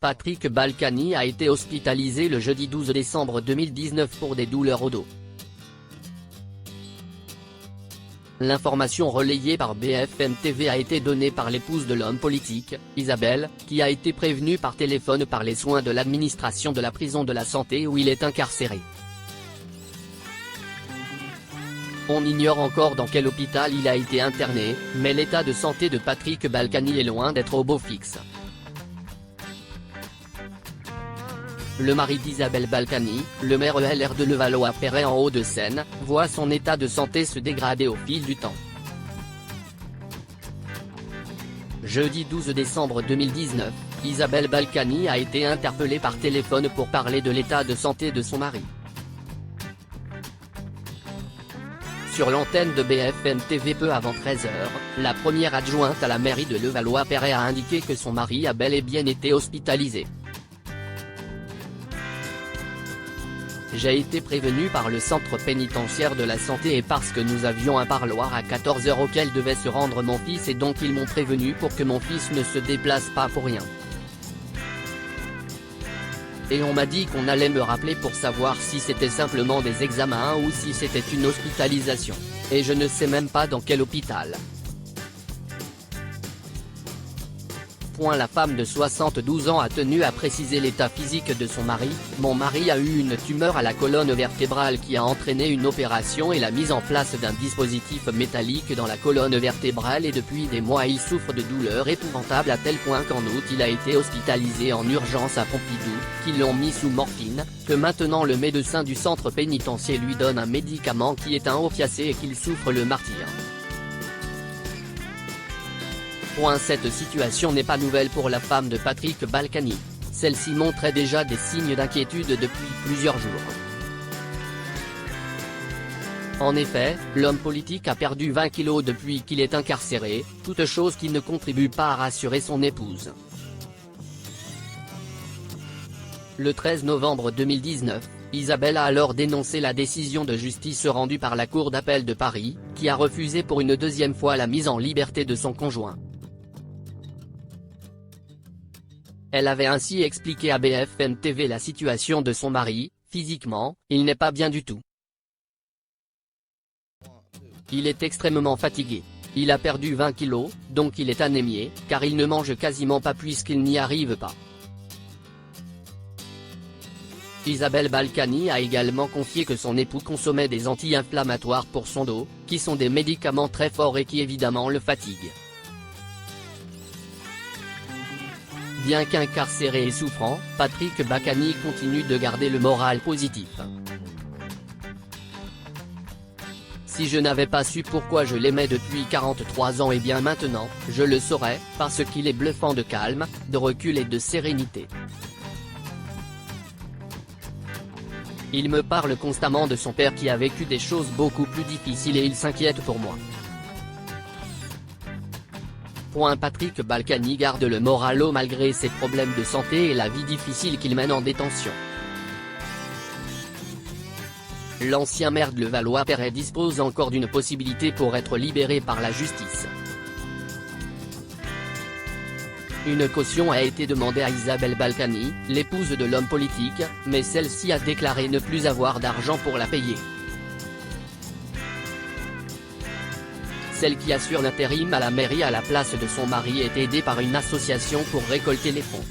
Patrick Balkany a été hospitalisé le jeudi 12 décembre 2019 pour des douleurs au dos. L'information relayée par BFM TV a été donnée par l'épouse de l'homme politique, Isabelle, qui a été prévenue par téléphone par les soins de l'administration de la prison de la Santé où il est incarcéré. On ignore encore dans quel hôpital il a été interné, mais l'état de santé de Patrick Balkany est loin d'être au beau fixe. Le mari d'Isabelle Balkany, le maire LR de Levallois-Perret en Hauts-de-Seine, voit son état de santé se dégrader au fil du temps. Jeudi 12 décembre 2019, Isabelle Balkany a été interpellée par téléphone pour parler de l'état de santé de son mari. Sur l'antenne de BFM TV peu avant 13h, la première adjointe à la mairie de Levallois-Perret a indiqué que son mari a bel et bien été hospitalisé. J'ai été prévenu par le centre pénitentiaire de la santé et parce que nous avions un parloir à 14h auquel devait se rendre mon fils et donc ils m'ont prévenu pour que mon fils ne se déplace pas pour rien. Et on m'a dit qu'on allait me rappeler pour savoir si c'était simplement des examens ou si c'était une hospitalisation. Et je ne sais même pas dans quel hôpital. La femme de 72 ans a tenu à préciser l'état physique de son mari. Mon mari a eu une tumeur à la colonne vertébrale qui a entraîné une opération et la mise en place d'un dispositif métallique dans la colonne vertébrale et depuis des mois il souffre de douleurs épouvantables à tel point qu'en août il a été hospitalisé en urgence à Pompidou, qu'ils l'ont mis sous morphine, que maintenant le médecin du centre pénitentiaire lui donne un médicament qui est un opiacé et qu'il souffre le martyre. Cette situation n'est pas nouvelle pour la femme de Patrick Balkany. Celle-ci montrait déjà des signes d'inquiétude depuis plusieurs jours. En effet, l'homme politique a perdu 20 kilos depuis qu'il est incarcéré, toute chose qui ne contribue pas à rassurer son épouse. Le 13 novembre 2019, Isabelle a alors dénoncé la décision de justice rendue par la Cour d'appel de Paris, qui a refusé pour une deuxième fois la mise en liberté de son conjoint. Elle avait ainsi expliqué à BFM TV la situation de son mari. Physiquement, il n'est pas bien du tout. Il est extrêmement fatigué. Il a perdu 20 kilos, donc il est anémié, car il ne mange quasiment pas puisqu'il n'y arrive pas. Isabelle Balkany a également confié que son époux consommait des anti-inflammatoires pour son dos, qui sont des médicaments très forts et qui évidemment le fatiguent. Bien qu'incarcéré et souffrant, Patrick Balkany continue de garder le moral positif. Si je n'avais pas su pourquoi je l'aimais depuis 43 ans et bien maintenant, je le saurais, parce qu'il est bluffant de calme, de recul et de sérénité. Il me parle constamment de son père qui a vécu des choses beaucoup plus difficiles et il s'inquiète pour moi. Patrick Balkany garde le moral haut malgré ses problèmes de santé et la vie difficile qu'il mène en détention. L'ancien maire de Levallois-Perret dispose encore d'une possibilité pour être libéré par la justice. Une caution a été demandée à Isabelle Balkany, l'épouse de l'homme politique, mais celle-ci a déclaré ne plus avoir d'argent pour la payer. Celle qui assure l'intérim à la mairie à la place de son mari est aidée par une association pour récolter les fonds.